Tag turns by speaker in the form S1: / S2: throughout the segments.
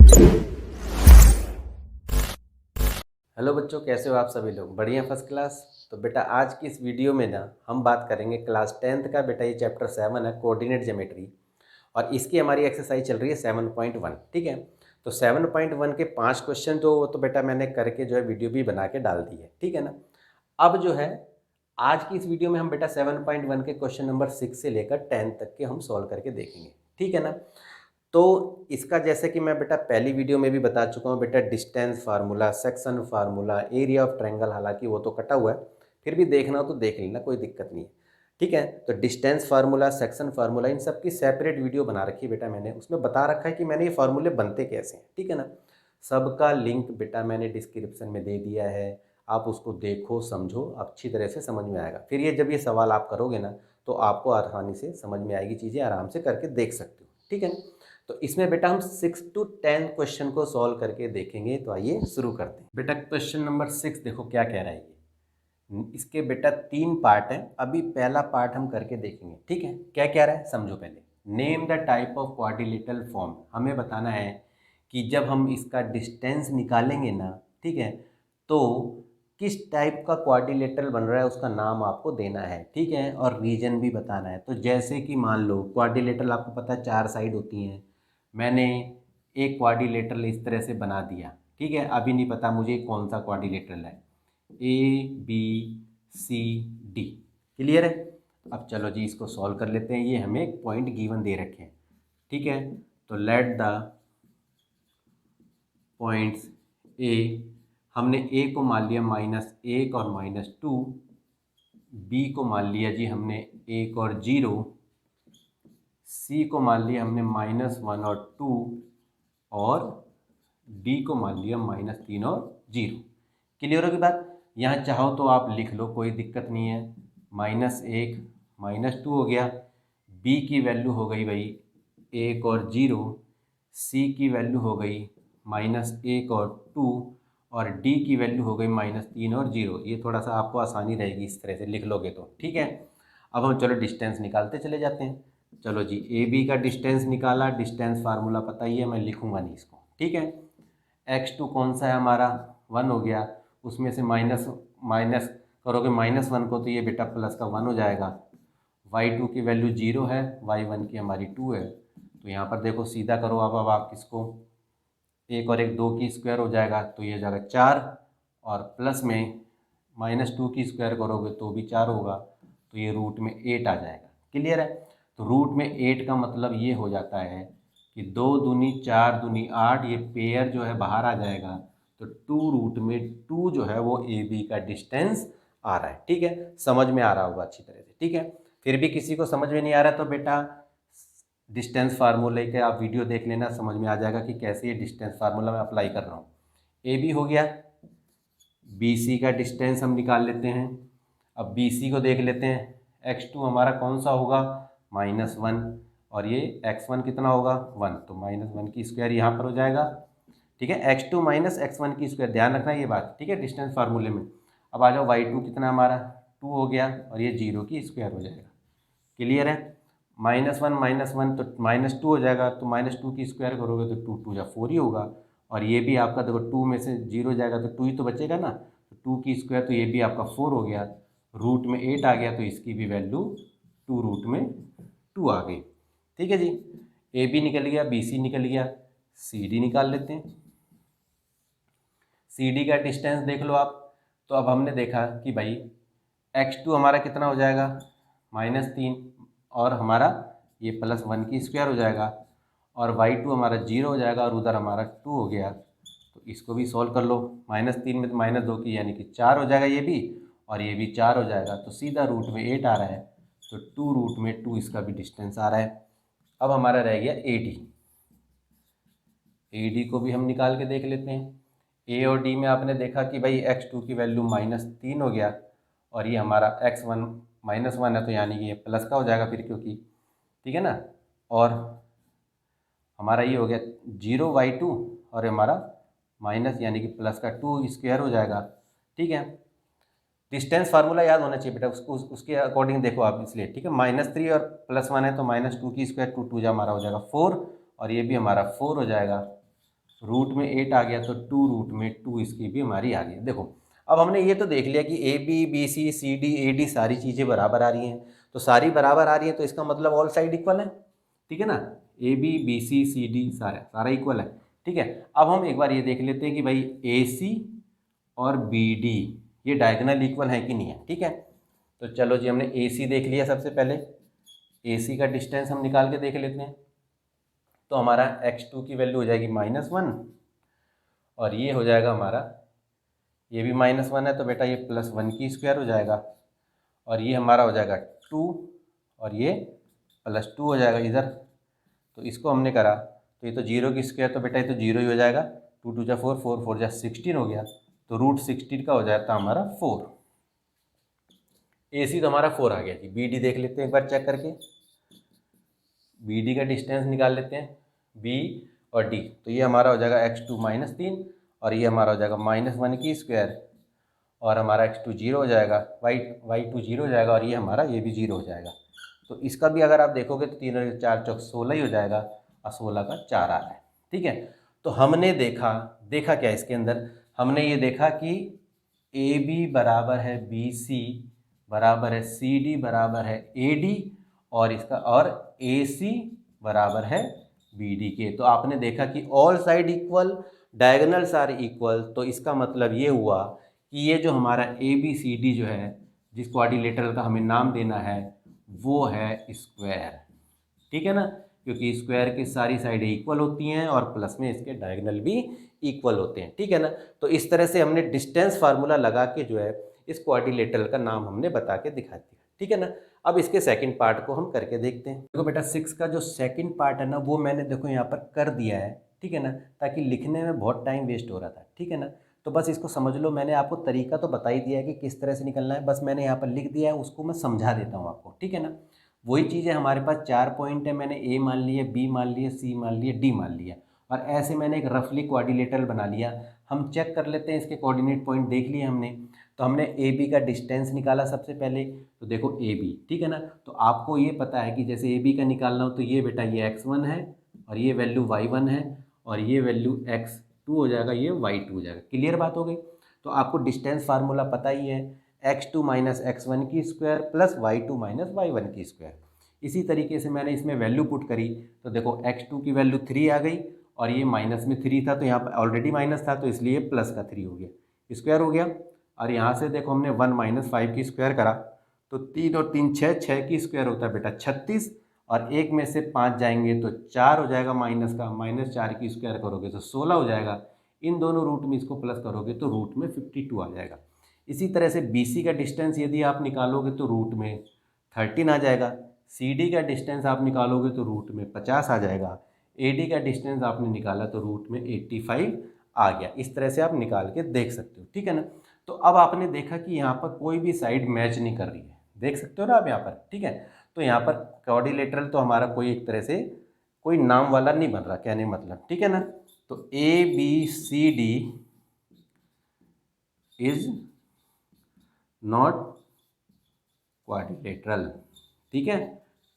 S1: Hello बच्चों, कैसे हो आप सभी लोग? बढ़िया, फर्स्ट क्लास। तो बेटा आज की इस वीडियो में ना हम बात करेंगे क्लास 10th का। बेटा ये चैप्टर 7 है, कोऑर्डिनेट ज्योमेट्री, और इसकी हमारी एक्सरसाइज चल रही है 7.1। ठीक है, तो 7.1 के 5 क्वेश्चन जो तो बेटा मैंने करके जो है वीडियो भी बना के डाल दी है। ठीक है ना। अब जो है आज की इस वीडियो में हम बेटा 7.1 के क्वेश्चन नंबर 6 से लेकर 10 तक के हम सॉल्व करके देखेंगे। ठीक है ना। तो इसका जैसे कि मैं बेटा पहली वीडियो में भी बता चुका हूँ बेटा, distance formula, section formula, area of triangle, हालांकि वो तो कटा हुआ है, फिर भी देखना हो तो देख लेना, कोई दिक्कत नहीं है। ठीक है, तो डिस्टेंस फार्मूला, सेक्शन फार्मूला, इन सब की सेपरेट वीडियो बना रखी है बेटा मैंने, उसमें बता रखा है कि मैंने ये फार्मूले बनते कैसे हैं। ठीक है ना। सबका लिंक बेटा मैंने डिस्क्रिप्शन में दे दिया है, आप उसको देखो, समझो, अच्छी तरह से समझ में आएगा। फिर ये जब ये सवाल आप करोगे ना तो आपको आसानी से समझ में आएगी, चीज़ें आराम से करके देख सकते हो। ठीक है। तो इसमें बेटा हम 6 to 10 क्वेश्चन को सॉल्व करके देखेंगे। तो आइए शुरू करते हैं। बेटा क्वेश्चन नंबर 6 देखो क्या कह रहा है ये। इसके बेटा 3 पार्ट हैं, अभी पहला पार्ट हम करके देखेंगे। ठीक है, क्या कह रहा है समझो पहले। Name the type of quadrilateral form, हमें बताना है कि जब हम इसका डिस्टेंस निकालेंगे ना, ठीक है, तो किस टाइप का क्वाड्रिलेटरल बन रहा है उसका नाम आपको देना है। ठीक है, और रीजन भी बताना है। तो जैसे कि मान लो क्वाड्रिलेटरल आपको पता है 4 साइड होती हैं, मैंने एक क्वाड्रिलेटरल इस तरह से बना दिया। ठीक है, अभी नहीं पता मुझे कौन सा क्वाड्रिलेटरल है, ABCD। क्लियर है। अब चलो जी इसको सॉल्व कर लेते हैं। ये हमें एक पॉइंट गिवन दे रखे हैं। ठीक है, तो लेट द पॉइंट्स ए, हमने ए को मान लिया -1 और -2, बी को मान लिया जी हमने 1 और 0, सी को मान लिया हमने -1 और 2, और डी को मान लिया -3 और 0। क्लियर होगी बात। यहाँ चाहो तो आप लिख लो, कोई दिक्कत नहीं है। -1 -2 हो गया, बी की वैल्यू हो गई भाई 1 और 0, सी की वैल्यू हो गई -1 और 2, और डी की वैल्यू हो गई -3 और 0। ये थोड़ा सा आपको आसानी रहेगी, इस तरह से लिख लोगे तो। ठीक है, अब हम चलो डिस्टेंस निकालते चले जाते हैं। चलो जी, ए बी का डिस्टेंस निकाला, डिस्टेंस फार्मूला पता ही है, मैं लिखूंगा नहीं इसको। ठीक है, x2 कौन सा है हमारा, 1 हो गया, उसमें से माइनस माइनस करोगे -1 को तो ये बेटा प्लस का 1 हो जाएगा। y2 की वैल्यू 0 है, y1 की हमारी 2 है। तो यहाँ पर देखो सीधा करो, अब आप किसको, 1 और 1 2 की स्क्वायर हो जाएगा तो ये हो जाएगा 4, और प्लस में -2 की स्क्वायर करोगे तो भी 4 होगा, तो ये रूट में 8 आ जाएगा। क्लियर है। तो रूट में 8 का मतलब ये हो जाता है कि 2 दूनी 4 दूनी 8, ये पेयर जो है बाहर आ जाएगा। तो 2 रूट में 2 जो है वो ए बी का डिस्टेंस आ रहा है। ठीक है, समझ में आ रहा होगा अच्छी तरह से। ठीक है, फिर भी किसी को समझ में नहीं आ रहा तो बेटा डिस्टेंस फार्मूले के आप वीडियो देख लेना, समझ में आ जाएगा कि कैसे ये डिस्टेंस फार्मूला मैं अप्लाई कर रहा हूँ। ए बी हो गया, बी सी का डिस्टेंस हम निकाल लेते हैं। अब बी सी को देख लेते हैं, x2 हमारा कौन सा होगा, -1, और ये x1 कितना होगा 1, तो -1 की स्क्वायर यहाँ पर हो जाएगा। ठीक है, x2 - x1 की स्क्वायर, ध्यान रखना ये बात। ठीक है, डिस्टेंस फार्मूले में। अब आ जाओ y2 कितना हमारा 2 हो गया, और ये 0 की स्क्वायर हो जाएगा। क्लियर है। -1 तो -2 हो जाएगा, तो -2 की स्क्वायर करोगे तो 2 2 या 4 ही होगा। और ये भी आपका देखो 2 में से 0 जाएगा तो 2 ही तो बचेगा ना, तो 2 की स्क्वायर, तो ये भी आपका 4 हो गया। रूट में 8 आ गया, तो इसकी भी वैल्यू 2 रूट में 2 आ गई। ठीक है जी, ए बी निकल गया, बी सी निकल गया, सी डी निकाल लेते हैं। सी डी का डिस्टेंस देख लो आप। तो अब हमने देखा कि भाई x2 हमारा कितना हो जाएगा -3, और हमारा ये +1 की स्क्वायर हो जाएगा, और y2 हमारा 0 हो जाएगा, और उधर हमारा 2 हो गया। तो इसको भी सॉल्व कर लो, -3 में तो -2 की यानी कि 4 हो जाएगा ये भी, और ये भी 4 हो जाएगा। तो सीधा रूट में 8 आ रहा है, तो 2 रूट में 2 इसका भी डिस्टेंस आ रहा है। अब हमारा रह गया ए डी। ए डी को भी हम निकाल के देख लेते हैं। ए और डी में आपने देखा कि भाई x2 की वैल्यू -3 हो गया, और ये हमारा x1 -1 है, तो यानी कि ये प्लस का हो जाएगा फिर, क्योंकि ठीक है ना। और हमारा ये हो गया 0y2, और हमारा माइनस यानी कि प्लस का 2 स्क्वायर हो जाएगा। ठीक है, डिस्टेंस फार्मूला याद होना चाहिए बेटा, उसके अकॉर्डिंग देखो आप, इसलिए। ठीक है, -3 और +1 है, तो -2 की स्क्वायर 2 2 जा हमारा हो जाएगा 4, और ये भी हमारा 4 हो जाएगा। रूट में 8 आ गया तो 2 रूट में 2 इसकी भी हमारी आ गई। देखो अब हमने ये तो देख लिया कि A B B C C D A D सारी चीज़ें बराबर आ रही हैं, तो सारी बराबर आ रही हैं तो इसका मतलब ऑल साइड इक्वल है, ठीक है ना। A B C C D सारा इक्वल है, ठीक है। अब हम एक बार ये देख लेते हैं कि भाई ए सी और बी डी ये डायगोनल इक्वल है कि नहीं है, ठीक है। तो चलो जी, हमने ए सी देख लिया। सबसे पहले ए सी का डिस्टेंस हम निकाल के देख लेते हैं। तो हमारा x2 की वैल्यू हो जाएगी -1 और ये हो जाएगा हमारा, ये भी -1 है तो बेटा ये +1 की स्क्वायर हो जाएगा और ये हमारा हो जाएगा 2 और ये +2 हो जाएगा इधर। तो इसको हमने करा तो ये तो 0 की स्क्वायर, तो बेटा ये तो 0 ही हो जाएगा। 2 2 जा 4, 4 4 जा 16 हो गया, तो रूट 16 का हो जाता हमारा 4। ए सी तो हमारा 4 आ गया जी। बी डी देख लेते हैं एक बार चेक करके, बी डी का डिस्टेंस निकाल लेते हैं, बी और डी। तो ये हमारा हो जाएगा x2 -3 और ये हमारा हो जाएगा -1 की स्क्वायर और हमारा x2 0 हो जाएगा, y2 0 हो जाएगा और ये हमारा ये भी 0 हो जाएगा। तो इसका भी अगर आप देखोगे तो 3 और 4 चौक 16 ही हो जाएगा और 16 का 4 आ रहा है, ठीक है। तो हमने देखा क्या इसके अंदर, हमने ये देखा कि ए बी बराबर है बी सी बराबर है सी डी बराबर है ए डी और इसका और ए सी बराबर है बी डी के। तो आपने देखा कि all side equal, diagonals are equal. तो इसका मतलब ये हुआ कि ये जो हमारा ए बी सी डी जो है, जिस क्वाड्रिलेटरल का हमें नाम देना है वो है स्क्वायर, ठीक है ना, क्योंकि स्क्वायर की सारी साइडें इक्वल होती हैं और प्लस में इसके डायगोनल भी इक्वल होते हैं, ठीक है ना। तो इस तरह से हमने डिस्टेंस फार्मूला लगा के जो है इस क्वाड्रिलेटरल का नाम हमने बता के दिखा दिया, ठीक है ना। अब इसके सेकंड पार्ट को हम करके देखते हैं। देखो बेटा 6 का जो सेकंड पार्ट है ना वो मैंने देखो यहाँ पर कर दिया है, ठीक है ना, ताकि लिखने में बहुत टाइम वेस्ट हो रहा था, ठीक है ना। तो बस इसको समझ लो, मैंने आपको तरीका तो बता ही दिया है कि किस तरह से निकलना है, बस मैंने यहाँ पर लिख दिया है, उसको मैं समझा देता हूँ आपको, ठीक है ना। वही चीज़ है, हमारे पास 4 पॉइंट है, मैंने ए मान लिया, बी मान लिया, सी मान लिया, डी मान लिया और ऐसे मैंने एक रफली क्वाड्रिलेटरल बना लिया। हम चेक कर लेते हैं, इसके कोऑर्डिनेट पॉइंट देख लिए हमने। तो हमने ए बी का डिस्टेंस निकाला सबसे पहले, तो देखो ए बी, ठीक है ना। तो आपको ये पता है कि जैसे ए बी का निकालना हो तो ये बेटा ये x1 है और ये वैल्यू y1 है और ये वैल्यू x2 हो जाएगा, ये y2 हो जाएगा। क्लियर बात हो गई। तो आपको डिस्टेंस फार्मूला पता ही है, x2 - x1 की स्क्वायर प्लस y2 - y1 की स्क्वायर। इसी तरीके से मैंने इसमें वैल्यू पुट करी तो देखो x2 की वैल्यू 3 आ गई और ये माइनस में 3 था तो यहाँ पर ऑलरेडी माइनस था तो इसलिए प्लस का 3 हो गया, स्क्वायर हो गया। और यहाँ से देखो हमने 1 - 5 की स्क्वायर करा तो 3 और 3 6 की स्क्वायर होता है बेटा 36 और एक में से 5 जाएंगे तो 4 हो जाएगा माइनस का, -4 की स्क्वायर करोगे तो 16 हो जाएगा। इन दोनों रूट में इसको प्लस करोगे तो रूट में 52 आ जाएगा। इसी तरह से BC का डिस्टेंस यदि आप निकालोगे तो रूट में 13 आ जाएगा। CD का डिस्टेंस आप निकालोगे तो रूट में 50 आ जाएगा। AD का डिस्टेंस आपने निकाला तो रूट में 85 आ गया। इस तरह से आप निकाल के देख सकते हो, ठीक है ना। तो अब आपने देखा कि यहाँ पर कोई भी साइड मैच नहीं कर रही है, देख सकते हो ना आप यहाँ पर, ठीक है। तो यहाँ पर क्वाड्रिलेटरल तो हमारा कोई एक तरह से कोई नाम वाला नहीं बन रहा, कहने मतलब, ठीक है ना। तो ABCD इज नॉट क्वाड्रिलेटरल, ठीक है,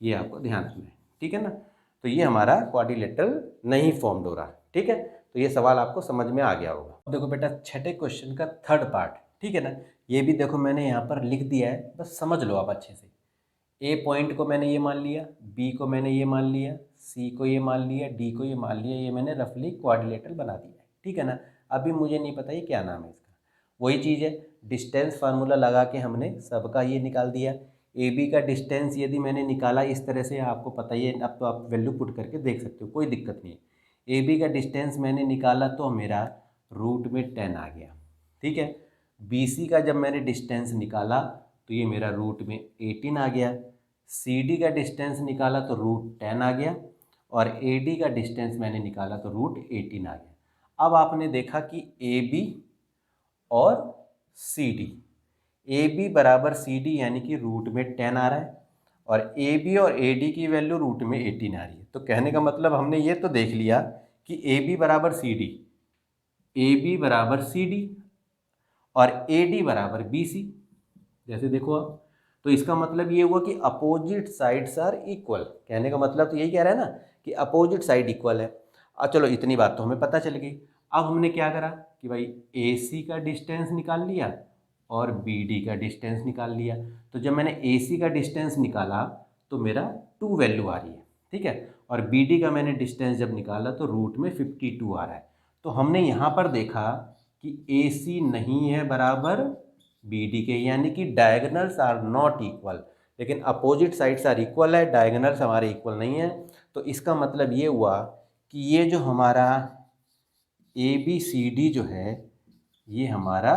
S1: ये आपको ध्यान रखना है, ठीक है ना। तो ये हमारा क्वाड्रिलेटरल नहीं फॉर्म्ड हो रहा, ठीक है। तो ये सवाल आपको समझ में आ गया होगा। देखो बेटा छठे क्वेश्चन का थर्ड पार्ट, ठीक है ना, ये भी देखो मैंने यहाँ पर लिख दिया है, बस समझ लो आप अच्छे से। ए पॉइंट को मैंने ये मान लिया, बी को मैंने ये मान लिया, सी को ये मान लिया, डी को ये मान लिया, ये मैंने रफली क्वाड्रिलेटरल बना दिया है, ठीक है ना। अभी मुझे नहीं पता ये क्या नाम है इसका, वही चीज़ है, डिस्टेंस फार्मूला लगा के हमने सबका ये निकाल दिया। ए बी का डिस्टेंस यदि मैंने निकाला इस तरह से, आपको पता ही है, अब तो आप वैल्यू पुट करके देख सकते हो, कोई दिक्कत नहीं है। ए बी का डिस्टेंस मैंने निकाला तो मेरा रूट में 10 आ गया, ठीक है। बी सी का जब मैंने डिस्टेंस निकाला तो ये मेरा रूट में 18 आ गया। सी डी का डिस्टेंस निकाला तो रूट 10 आ गया और ए डी का डिस्टेंस मैंने निकाला तो रूट 18 आ गया। अब आपने देखा कि ए बी और सी डी, ए बी बराबर सी डी यानी कि रूट में 10 आ रहा है और ए बी और ए डी की वैल्यू रूट में 18 आ रही है। तो कहने का मतलब हमने ये तो देख लिया कि ए बी बराबर सी डी, ए बी बराबर सी डी और ए डी बराबर बी सी, जैसे देखो आप। तो इसका मतलब ये हुआ कि अपोजिट साइड्स आर इक्वल, कहने का मतलब तो यही कह रहा है ना कि अपोजिट साइड इक्वल है। चलो इतनी बात तो हमें पता चल गई। अब हमने क्या करा कि भाई AC का डिस्टेंस निकाल लिया और BD का डिस्टेंस निकाल लिया। तो जब मैंने AC का डिस्टेंस निकाला तो मेरा 2 वैल्यू आ रही है, ठीक है, और BD का मैंने डिस्टेंस जब निकाला तो रूट में 52 आ रहा है। तो हमने यहाँ पर देखा कि AC नहीं है बराबर BD के, यानी कि डायगोनल्स आर नॉट इक्वल, लेकिन अपोजिट साइड्स आर इक्वल है, डायगोनल्स हमारे इक्वल नहीं है। तो इसका मतलब ये हुआ कि ये जो हमारा ABCD जो है ये हमारा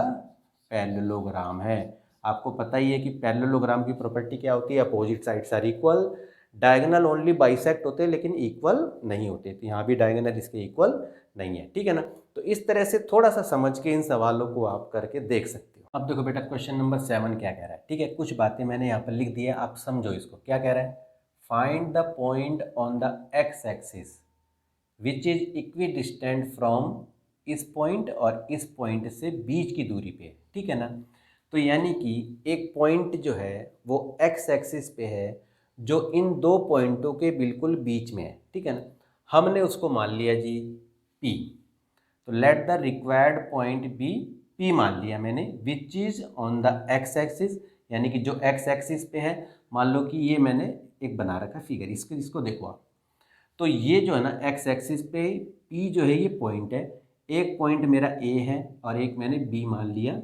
S1: पैरेललोग्राम है। आपको पता ही है कि पैरेललोग्राम की प्रॉपर्टी क्या होती है, opposite sides are equal, diagonal only bisect होते हैं लेकिन इक्वल नहीं होते। तो यहाँ भी डायगोनल इसके इक्वल नहीं है, ठीक है ना। तो इस तरह से थोड़ा सा समझ के इन सवालों को आप करके देख सकते हो। अब देखो बेटा क्वेश्चन नंबर 7 क्या कह रहा है, ठीक है, कुछ बातें मैंने यहाँ पर लिख दी है, आप समझो इसको। क्या कह रहा है, find the point on the x axis which is equidistant from इस पॉइंट और इस पॉइंट से बीच की दूरी पे, ठीक है ना। तो यानी कि एक पॉइंट जो है वो एक्स एक्सिस पे है जो इन दो पॉइंटों के बिल्कुल बीच में है, ठीक है ना। हमने उसको मान लिया जी P, तो let the required point be P मान लिया मैंने, which is on the x axis, यानी कि जो एक्स एक्सिस पे है। मान लो कि ये मैंने एक बना रखा फिगर, इसको देखो आप। तो ये जो है ना एक्स एक्सिस पे P जो है ये पॉइंट है, एक पॉइंट मेरा A है और एक मैंने B मान लिया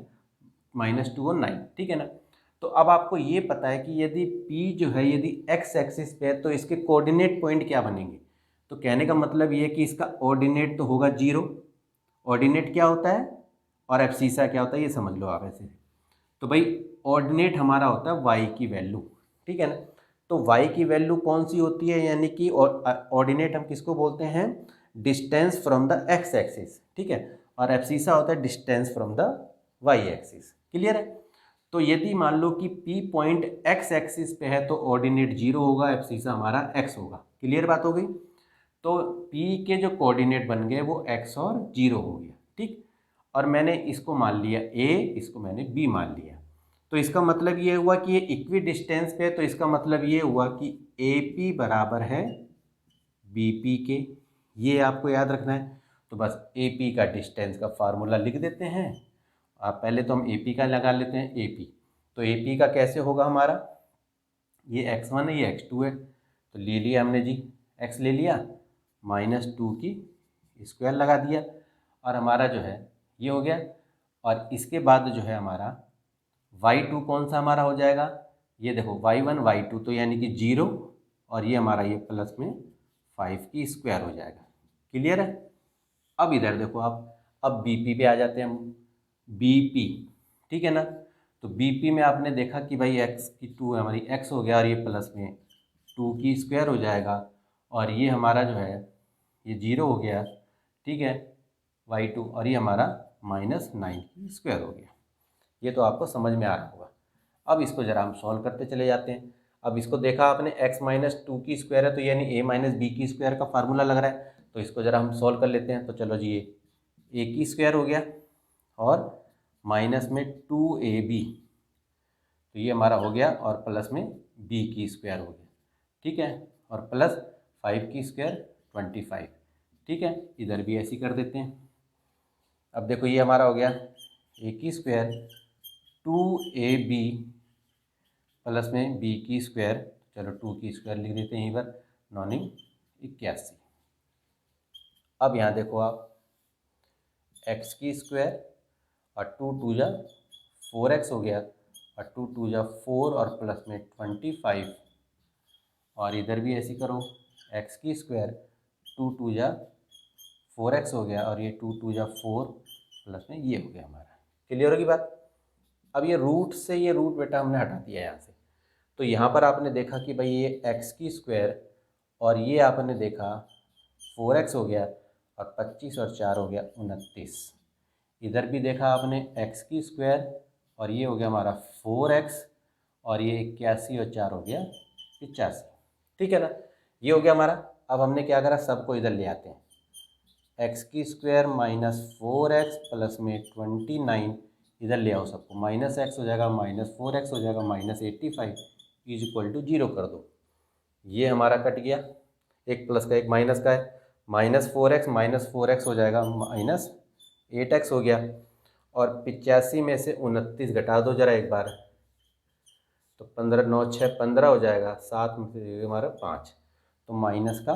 S1: -2 और 9, ठीक है ना। तो अब आपको ये पता है कि यदि P जो है यदि एक्स एक्सिस पे है तो इसके कोऑर्डिनेट पॉइंट क्या बनेंगे। तो कहने का मतलब ये है कि इसका ऑर्डिनेट तो होगा 0, ऑर्डिनेट क्या होता है और एब्सिसा क्या होता है ये समझ लो आप ऐसे। तो भाई ऑर्डिनेट हमारा होता है y की वैल्यू, ठीक है ना। तो y की वैल्यू कौन सी होती है, यानी कि ऑर्डिनेट हम किसको बोलते हैं, distance from the x axis, ठीक है, और एब्सिसा होता है distance from the y axis. Clear है। तो यदि मान लो कि P पॉइंट एक्स एक्सिस पे है तो ऑर्डिनेट 0 होगा, एब्सिसा हमारा x होगा। क्लियर बात हो गई। तो P के जो कोऑर्डिनेट बन गए वो x और 0 हो गया, ठीक। और मैंने इसको मान लिया A, इसको मैंने B मान लिया। तो इसका मतलब ये हुआ कि ये इक्वी डिस्टेंस पे है, तो इसका मतलब ये हुआ कि AP बराबर है BP के, ये आपको याद रखना है। तो बस AP का डिस्टेंस का फार्मूला लिख देते हैं। आप पहले तो हम AP का लगा लेते हैं AP। तो AP का कैसे होगा हमारा, ये x1 है ये x2 है, तो ले लिया हमने जी, x ले लिया -2 की स्क्वायर लगा दिया और हमारा जो है ये हो गया। और इसके बाद जो है हमारा y2 कौन सा हमारा हो जाएगा, ये देखो y1 y2, तो यानी कि 0 और ये हमारा ये प्लस में 5 की स्क्वायर हो जाएगा। क्लियर है। अब इधर देखो आप, अब BP पे आ जाते हैं हम, BP, ठीक है ना। तो BP में आपने देखा कि भाई x की 2 है हमारी, x हो गया और ये प्लस में 2 की स्क्वायर हो जाएगा और ये हमारा जो है ये 0 हो गया, ठीक है, y2, और ये हमारा -9 की स्क्वायर हो गया। ये तो आपको समझ में आ रहा होगा। अब इसको ज़रा हम सॉल्व करते चले जाते हैं। अब इसको देखा आपने x -2 की स्क्वायर है तो यानी a - b की स्क्वायर का फार्मूला लग रहा है, तो इसको ज़रा हम सॉल्व कर लेते हैं। तो चलो जी, ये a की स्क्वायर हो गया और माइनस में 2ab, तो ये हमारा हो गया, और प्लस में b की स्क्वायर हो गया, ठीक है, और प्लस 5 की स्क्वायर 25, ठीक है। इधर भी ऐसे ही कर देते हैं। अब देखो ये हमारा हो गया a की स्क्वायर 2ab प्लस में b की स्क्वायर, चलो 2 की स्क्वायर लिख देते हैं यहीं पर, 9 81। अब यहाँ देखो आप x की स्क्वायर और 2 2 जा 4x हो गया और 2 2 जा 4 और प्लस में 25, और इधर भी ऐसे करो x की स्क्वायर 2 2 जा 4x हो गया और ये 2 2 जा 4 प्लस में ये हो गया हमारा। क्लियर होगी बात। अब ये रूट से ये रूट बेटा हमने हटा दिया यहाँ से, तो यहाँ पर आपने देखा कि भाई ये x की स्क्वायर और ये आपने देखा 4x हो गया और 25 और 4 हो गया 29। इधर भी देखा आपने x की स्क्वायर और ये हो गया हमारा 4x और ये 81 और 4 हो गया 85, ठीक है ना। ये हो गया हमारा। अब हमने क्या करा, सबको इधर ले आते हैं, x की स्क्वायर -4x प्लस में 29, इधर ले आओ सबको, -x हो जाएगा -4x हो जाएगा -85 इज इक्वल टू 0 कर दो। ये हमारा कट गया, एक प्लस का एक माइनस का है, -4x हो जाएगा -8x हो गया। और 85 में से 29 घटा दो जरा एक बार, तो 15 9 6 15 हो जाएगा, 7 में से हमारा 5, तो माइनस का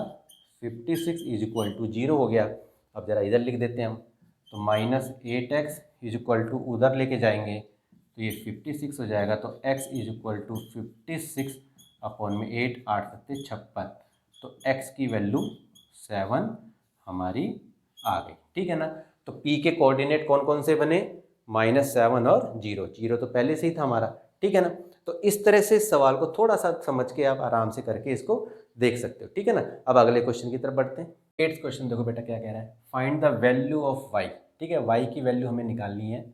S1: 56 इज इक्वल टू 0 हो गया। अब जरा इधर लिख देते हैं हम, तो -8x इज इक्वल टू उधर लेके जाएंगे तो ये 56 हो जाएगा, तो x is equal to 56 upon में 8 8 सत्ते 56, तो x की वैल्यू 7 हमारी आ गई। ठीक है ना। तो p के कोऑर्डिनेट कौन कौन से बने, -7 और 0, 0 तो पहले से ही था हमारा। ठीक है ना। तो इस तरह से इस सवाल को थोड़ा सा समझ के आप आराम से करके इसको देख सकते हो। ठीक है ना। अब अगले क्वेश्चन की तरफ बढ़ते हैं। 8th क्वेश्चन देखो बेटा क्या कह रहा है, find the value of y। ठीक है, y की वैल्यू हमें निकालनी है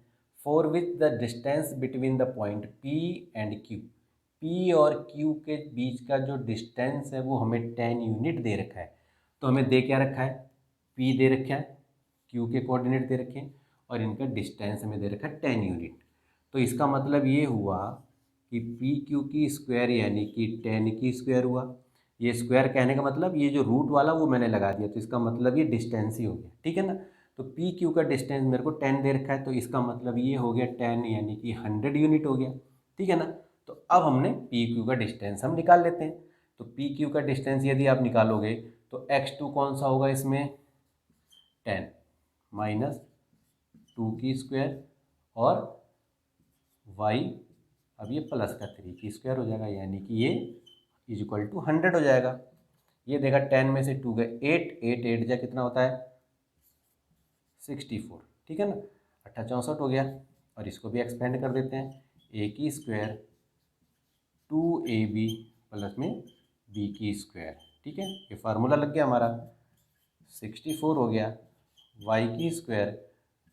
S1: for which the distance between the point p and q। p और q के बीच का जो डिस्टेंस है वो हमें 10 यूनिट दे रखा है। तो हमें दे क्या रखा है, p दे रखा है, q के कोऑर्डिनेट दे रखे हैं और इनका डिस्टेंस हमें दे रखा है 10 यूनिट। तो इसका मतलब ये हुआ कि पी क्यू की स्क्वायर यानी कि 10 की स्क्वायर हुआ। ये स्क्वायर कहने का मतलब ये जो रूट वाला वो मैंने लगा दिया, तो इसका मतलब ये डिस्टेंस ही हो गया। ठीक है ना। तो पी क्यू का डिस्टेंस मेरे को 10 दे रखा है, तो इसका मतलब ये हो गया 10 यानी कि 100 यूनिट हो गया। ठीक है ना। तो अब हमने पी क्यू का डिस्टेंस हम निकाल लेते हैं। तो पी क्यू का डिस्टेंस यदि आप निकालोगे तो x2 कौन सा होगा इसमें, 10 माइनस 2 की स्क्वायर और y अब ये प्लस का 3 की स्क्वायर हो जाएगा, यानी कि ये इज इक्वल टू 100 हो जाएगा। ये देखा 10 में से 2 गए 8, 8 8 जा कितना होता है 64। ठीक है ना, 8 64 हो गया। और इसको भी एक्सपेंड कर देते हैं, a की स्क्वायर 2ab प्लस में b की स्क्वायर। ठीक है, ये फार्मूला लग गया हमारा, 64 हो गया, y की स्क्वायर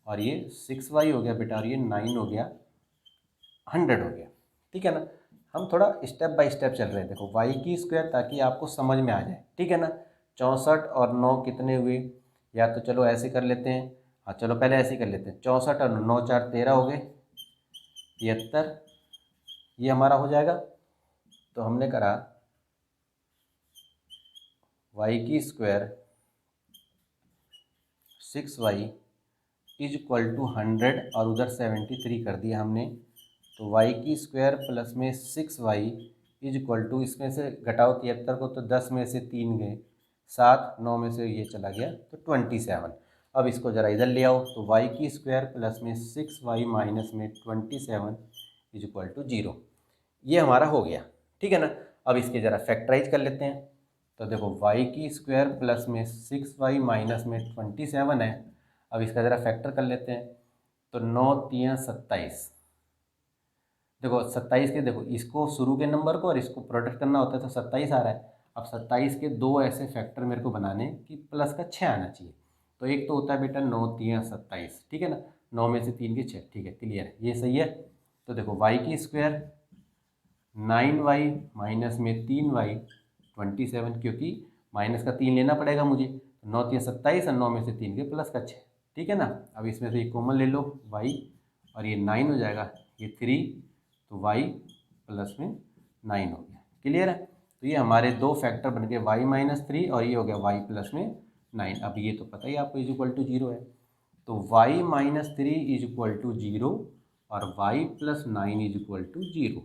S1: और ये 6y हो गया बेटा, और ये 9 हो गया, 100 हो गया। ठीक है ना। हम थोड़ा स्टेप बाय स्टेप चल रहे हैं। देखो y की स्क्वायर ताकि आपको समझ में आ जाए। ठीक है ना। 64 और 9 कितने हुए, या तो चलो ऐसे कर लेते हैं, हाँ चलो पहले ऐसे ही कर लेते हैं, 64 और 9 4 13 हो गए, 73 ये हमारा हो जाएगा। तो हमने करा y की square 6y is equal to 100 और उधर 73 कर दिया हमने, तो y की स्क्वायर प्लस में 6y इज इक्वल टू, इसमें से घटाओ 73 को तो 10 में से 3 गए 7, 9 में से ये चला गया तो 27। अब इसको ज़रा इधर ले आओ, तो y की स्क्वायर प्लस में 6y माइनस में 27 इज इक्वल टू 0, ये हमारा हो गया। ठीक है ना। अब इसके ज़रा फैक्टराइज कर लेते हैं। तो देखो y की स्क्वायर प्लस में 6y माइनस में 27 है। अब इसका ज़रा फैक्टर कर लेते हैं, तो 9 3 27। देखो 27 के, देखो इसको शुरू के नंबर को और इसको प्रोडक्ट करना होता है तो 27 आ रहा है। अब 27 के दो ऐसे फैक्टर मेरे को बनाने कि प्लस का 6 आना चाहिए। तो एक तो होता है बेटा 9 3 27, ठीक है ना, 9 में से 3 के 6, ठीक है, क्लियर है, ये सही है। तो देखो y की स्क्वायर 9y माइनस में 3y 27, क्योंकि माइनस का 3 लेना पड़ेगा मुझे, 9 3 27 और 9 में से 3 के प्लस का 6, ठीक है ना। अब इसमें से एक कॉमन ले लो y, और ये 9 हो जाएगा, ये 3, तो y प्लस में 9 हो गया, क्लियर है। तो ये हमारे दो फैक्टर बन गए, y माइनस 3 और ये हो गया y प्लस में 9। अब ये तो पता ही आपको इज इक्वल टू 0 है, तो y minus 3 is equal to 0 और y plus 9 is equal to 0।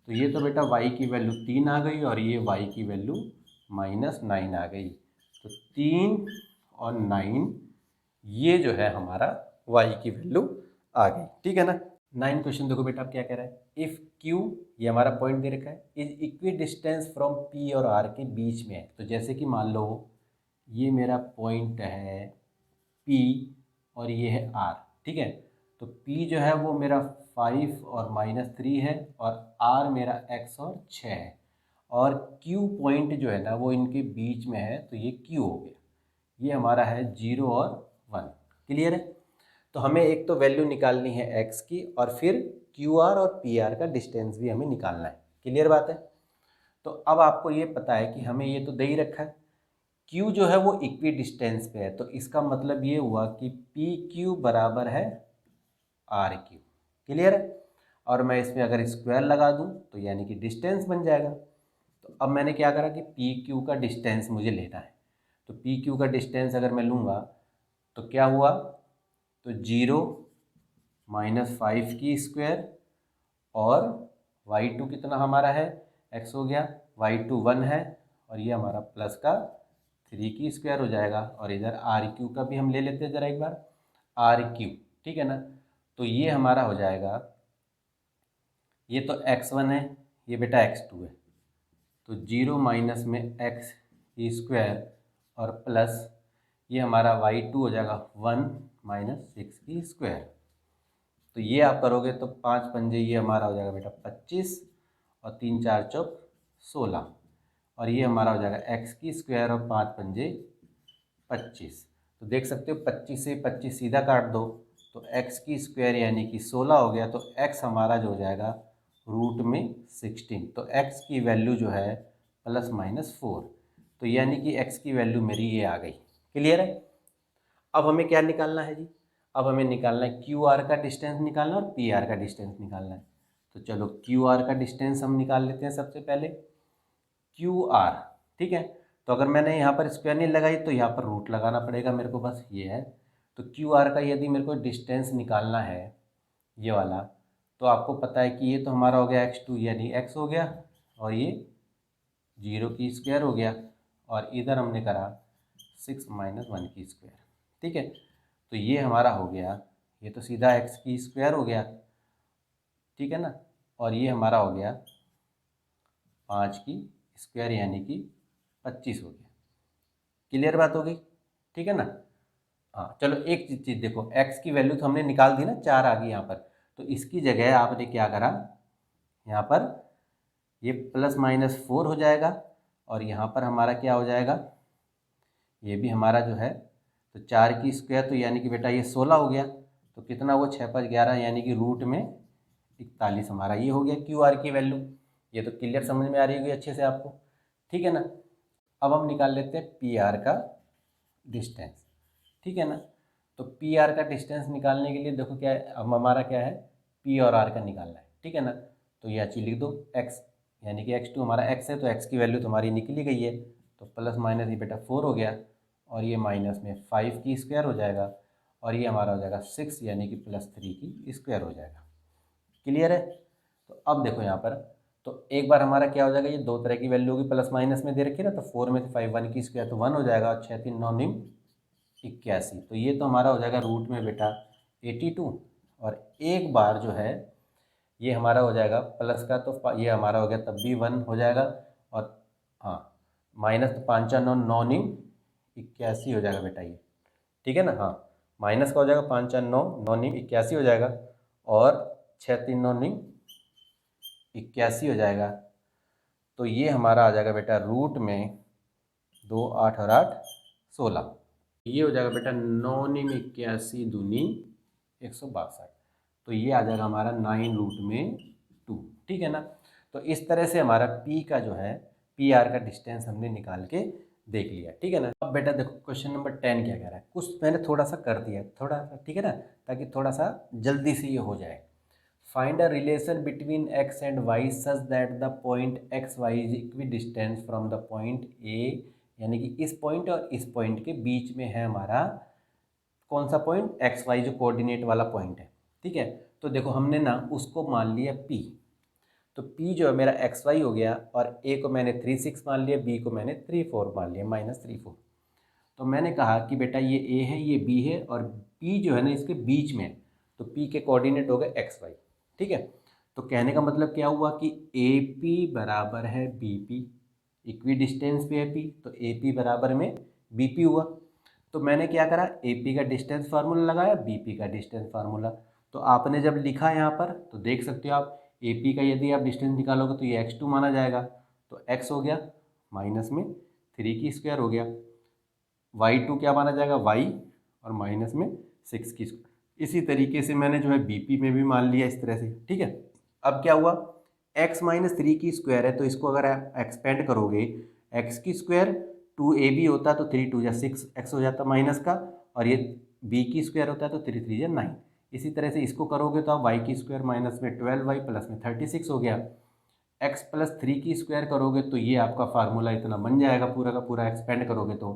S1: तो ये तो बेटा y की वैल्यू 3 आ गई और ये y की वैल्यू माइनस 9 आ गई। तो 3 और 9 ये जो है हमारा y की वैल्यू आ गई, ठीक है ना। 9 क्वेश्चन देखो बेटा, आप क्या कह रहा है, इफ़ q, ये हमारा पॉइंट दे रखा है, is equidistance from p और r के बीच में है। तो जैसे कि मान लो ये मेरा पॉइंट है p और ये है r, ठीक है। तो p जो है वो मेरा 5 और -3 है और r मेरा x और 6 है, और q पॉइंट जो है ना वो इनके बीच में है, तो ये q हो गया। ये हमारा है 0 और 1, क्लियर है। तो हमें एक तो वैल्यू निकालनी है x की, और फिर QR और PR का डिस्टेंस भी हमें निकालना है, क्लियर बात है। तो अब आपको ये पता है कि हमें ये तो दे ही रखा है, Q जो है वो इक्वी डिस्टेंस पे है, तो इसका मतलब ये हुआ कि PQ बराबर है RQ, क्लियर है। और मैं इसमें अगर स्क्वायर लगा दूं तो यानी कि डिस्टेंस बन जाएगा। तो अब मैंने क्या करा कि PQ का डिस्टेंस मुझे लेना है, तो पी क्यू का डिस्टेंस अगर मैं लूँगा तो क्या हुआ, तो 0 माइनस 5 की स्क्वायर और y2 कितना हमारा है, x हो गया, y2 1 है और ये हमारा प्लस का 3 की स्क्वायर हो जाएगा। और इधर RQ का भी हम ले लेते हैं ज़रा एक बार, RQ, ठीक है ना। तो ये हमारा हो जाएगा, ये तो x1 है, ये बेटा x2 है, तो 0 माइनस में x की स्क्वायर और प्लस ये हमारा y2 हो जाएगा 1 माइनस 6 की स्क्वायर। तो ये आप करोगे तो 5 पंजे ये हमारा हो जाएगा बेटा 25 और 3 4 चौक 16 और ये हमारा हो जाएगा x की स्क्वायर और 5 पंजे 25। तो देख सकते हो 25 से 25 सीधा काट दो तो x की स्क्वायर यानी कि 16 हो गया, तो x हमारा जो हो जाएगा रूट में 16। तो x की वैल्यू जो है ±4, तो यानी कि x की वैल्यू मेरी ये आ गई। क्लियर है। अब हमें क्या निकालना है जी, अब हमें निकालना है QR का डिस्टेंस निकालना है और PR का डिस्टेंस निकालना है। तो चलो QR का डिस्टेंस हम निकाल लेते हैं सबसे पहले, QR, ठीक है। तो अगर मैंने यहाँ पर स्क्वायर नहीं लगाई तो यहाँ पर रूट लगाना पड़ेगा मेरे को, बस ये है। तो QR का यदि मेरे को डिस्टेंस निकालना है ये वाला, तो आपको पता है कि ये तो हमारा हो गया x2 यानी x हो गया और ये 0 की स्क्वायर हो गया और इधर हमने करा 6 माइनस 1 की स्क्वायर, ठीक है। तो ये हमारा हो गया, ये तो सीधा x की स्क्वायर हो गया, ठीक है ना, और ये हमारा हो गया 5 की स्क्वायर यानी कि 25 हो गया। क्लियर बात हो गई, ठीक है ना। हाँ चलो एक चीज़ देखो, x की वैल्यू तो हमने निकाल दी ना, 4 आ गई यहाँ पर, तो इसकी जगह आपने क्या करा, यहाँ पर ये ±4 हो जाएगा और यहाँ पर हमारा क्या हो जाएगा, ये भी हमारा जो है तो 4 की स्क्वायर, तो यानी कि बेटा ये 16 हो गया, तो कितना हुआ 6 5 11 यानी कि रूट में 41 हमारा ये हो गया QR की वैल्यू। ये तो क्लियर समझ में आ रही होगी अच्छे से आपको, ठीक है ना। अब हम निकाल लेते हैं PR का डिस्टेंस, ठीक है ना। तो PR का डिस्टेंस निकालने के लिए देखो क्या है, अब हमारा क्या है, P और R का निकालना है, ठीक है ना। तो ये चीज़ लिख दो, x यानी कि x2 हमारा x है, तो x की वैल्यू तो हमारी निकली गई है, तो प्लस माइनस ये बेटा 4 हो गया और ये माइनस में 5 की स्क्वायर हो जाएगा और ये हमारा हो जाएगा 6 यानी कि +3 की स्क्वायर हो जाएगा। क्लियर है। तो अब देखो यहाँ पर, तो एक बार हमारा क्या हो जाएगा, ये दो तरह की वैल्यू होगी, प्लस माइनस में दे रखी है ना, तो 4 में से 5 1 की स्क्वायर तो 1 हो जाएगा और 6 3 9 9 81, तो ये तो हमारा हो जाएगा रूट में बेटा 82। और एक बार जो है ये हमारा हो जाएगा प्लस का, तो ये हमारा हो गया तब भी 1 हो जाएगा और हाँ माइनस, तो 5 4 9 9 9 81 हो जाएगा बेटा ये, ठीक है ना। हाँ माइनस का हो जाएगा 5 4 9 9 9 81 हो जाएगा और 6 3 9 9 81 हो जाएगा। तो ये हमारा आ जाएगा बेटा रूट में 2 8 और 8 16, ये हो जाएगा बेटा 9 9 81 दूनी 162, तो ये आ जाएगा हमारा 9 रूट में 2, ठीक है ना। तो इस तरह से हमारा P का जो है PR का डिस्टेंस हमने निकाल के देख लिया, ठीक है ना। अब बेटा देखो क्वेश्चन नंबर 10 क्या कह रहा है, कुछ मैंने थोड़ा सा कर दिया थोड़ा सा, ठीक है ना, ताकि थोड़ा सा जल्दी से ये हो जाए। Find a relation between x and y such that the point x y is equidistance from the point A, यानी कि इस पॉइंट और इस पॉइंट के बीच में है हमारा कौन सा पॉइंट, एक्स वाई जो कोऑर्डिनेट वाला पॉइंट है, ठीक है। तो देखो हमने ना उसको मान लिया P, तो P जो है मेरा एक्स वाई हो गया और A को मैंने 3 6 मान लिया, B को मैंने 3 4 मान लिया, -3 4। तो मैंने कहा कि बेटा ये A है ये B है और P जो है ना इसके बीच में, तो P के कोऑर्डिनेट हो गए एक्स वाई, ठीक है। तो कहने का मतलब क्या हुआ कि AP बराबर है BP, इक्वी डिस्टेंस पे है P, तो AP बराबर में BP हुआ। तो मैंने क्या करा, AP का डिस्टेंस फार्मूला लगाया, BP का डिस्टेंस फार्मूला। तो आपने जब लिखा यहाँ पर तो देख सकते हो आप, AP का यदि आप डिस्टेंस निकालोगे तो ये x2 माना जाएगा, तो x हो गया माइनस में 3 की स्क्वायर हो गया, y2 क्या माना जाएगा y और माइनस में 6 की स्क्वायर। इसी तरीके से मैंने जो है BP में भी मान लिया इस तरह से, ठीक है। अब क्या हुआ, x - 3 की स्क्वायर है, तो इसको अगर आप एक्सपेंड करोगे, x की स्क्वायर 2ab होता है तो 3 2 6 x हो जाता माइनस का, और ये b की स्क्वायर होता है तो 3 3 9। इसी तरह से इसको करोगे तो आप y की स्क्वायर माइनस में 12y प्लस में 36 हो गया। x + 3 की स्क्वायर करोगे तो ये आपका फार्मूला इतना बन जाएगा पूरा का पूरा, एक्सपेंड करोगे तो,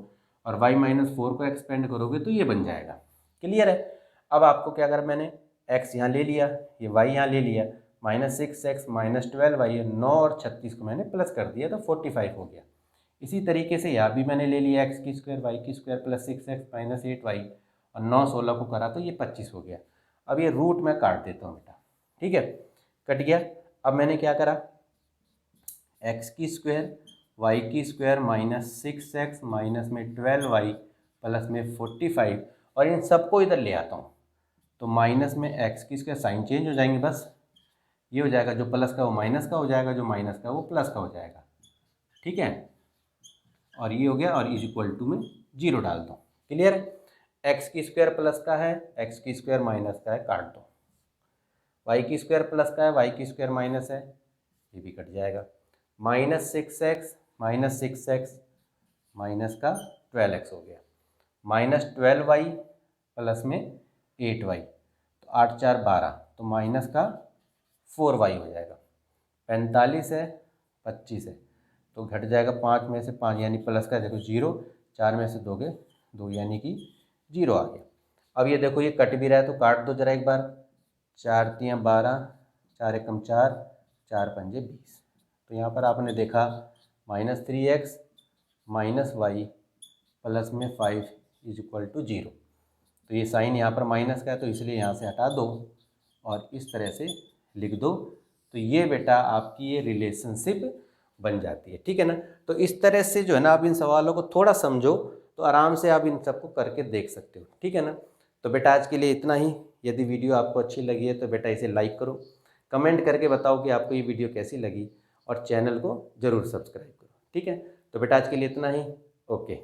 S1: और y माइनस 4 को एक्सपेंड करोगे तो ये बन जाएगा। क्लियर है। अब आपको क्या करा, मैंने x यहाँ ले लिया, ये y यहाँ ले लिया, -6x -12y 9 और 36 को मैंने प्लस कर दिया तो 45 हो गया। इसी तरीके से यहाँ भी मैंने ले लिया x² y² plus 6x minus 8y और 9 16 को करा तो ये 25 हो गया। अब ये रूट मैं काट देता हूँ बेटा, ठीक है, कट गया। अब मैंने क्या करा, x² y² minus 6x minus में 12y प्लस में 45 और इन सबको इधर ले आता हूँ तो माइनस में x² साइन चेंज हो जाएंगे, बस ये हो जाएगा, जो प्लस का वो माइनस का हो जाएगा, जो माइनस का वो प्लस का हो जाएगा, ठीक है। और ये हो गया और इज इक्वल टू में 0 डाल दो। क्लियर है। x² प्लस का है, x² माइनस का है, काट दो। y² प्लस का है, y² माइनस है, ये भी कट जाएगा। -6x माइनस का 12x हो गया, -12y प्लस में 8y तो 8 4 12 तो माइनस का 4y हो जाएगा। 45 है 25 है तो घट जाएगा 5 में से 5 यानी प्लस का देखो 0, 4 में से 2 गए 2 यानी कि 0 आ गया। अब ये देखो ये कट भी रहा है तो काट दो जरा एक बार, 4 3 12 4 एकम 4 4 पंजे 20 तो यहाँ पर आपने देखा -3x माइनस y प्लस में 5 इज इक्वल टू 0। तो ये साइन यहाँ पर माइनस का है तो इसलिए यहाँ से हटा दो और इस तरह से लिख दो तो ये बेटा आपकी ये रिलेशनशिप बन जाती है, ठीक है ना। तो इस तरह से जो है ना आप इन सवालों को थोड़ा समझो तो आराम से आप इन सबको करके देख सकते हो, ठीक है ना। तो बेटा आज के लिए इतना ही। यदि वीडियो आपको अच्छी लगी है तो बेटा इसे लाइक करो, कमेंट करके बताओ कि आपको ये वीडियो कैसी लगी और चैनल को ज़रूर सब्सक्राइब करो, ठीक है। तो बेटा आज के लिए इतना ही, ओके।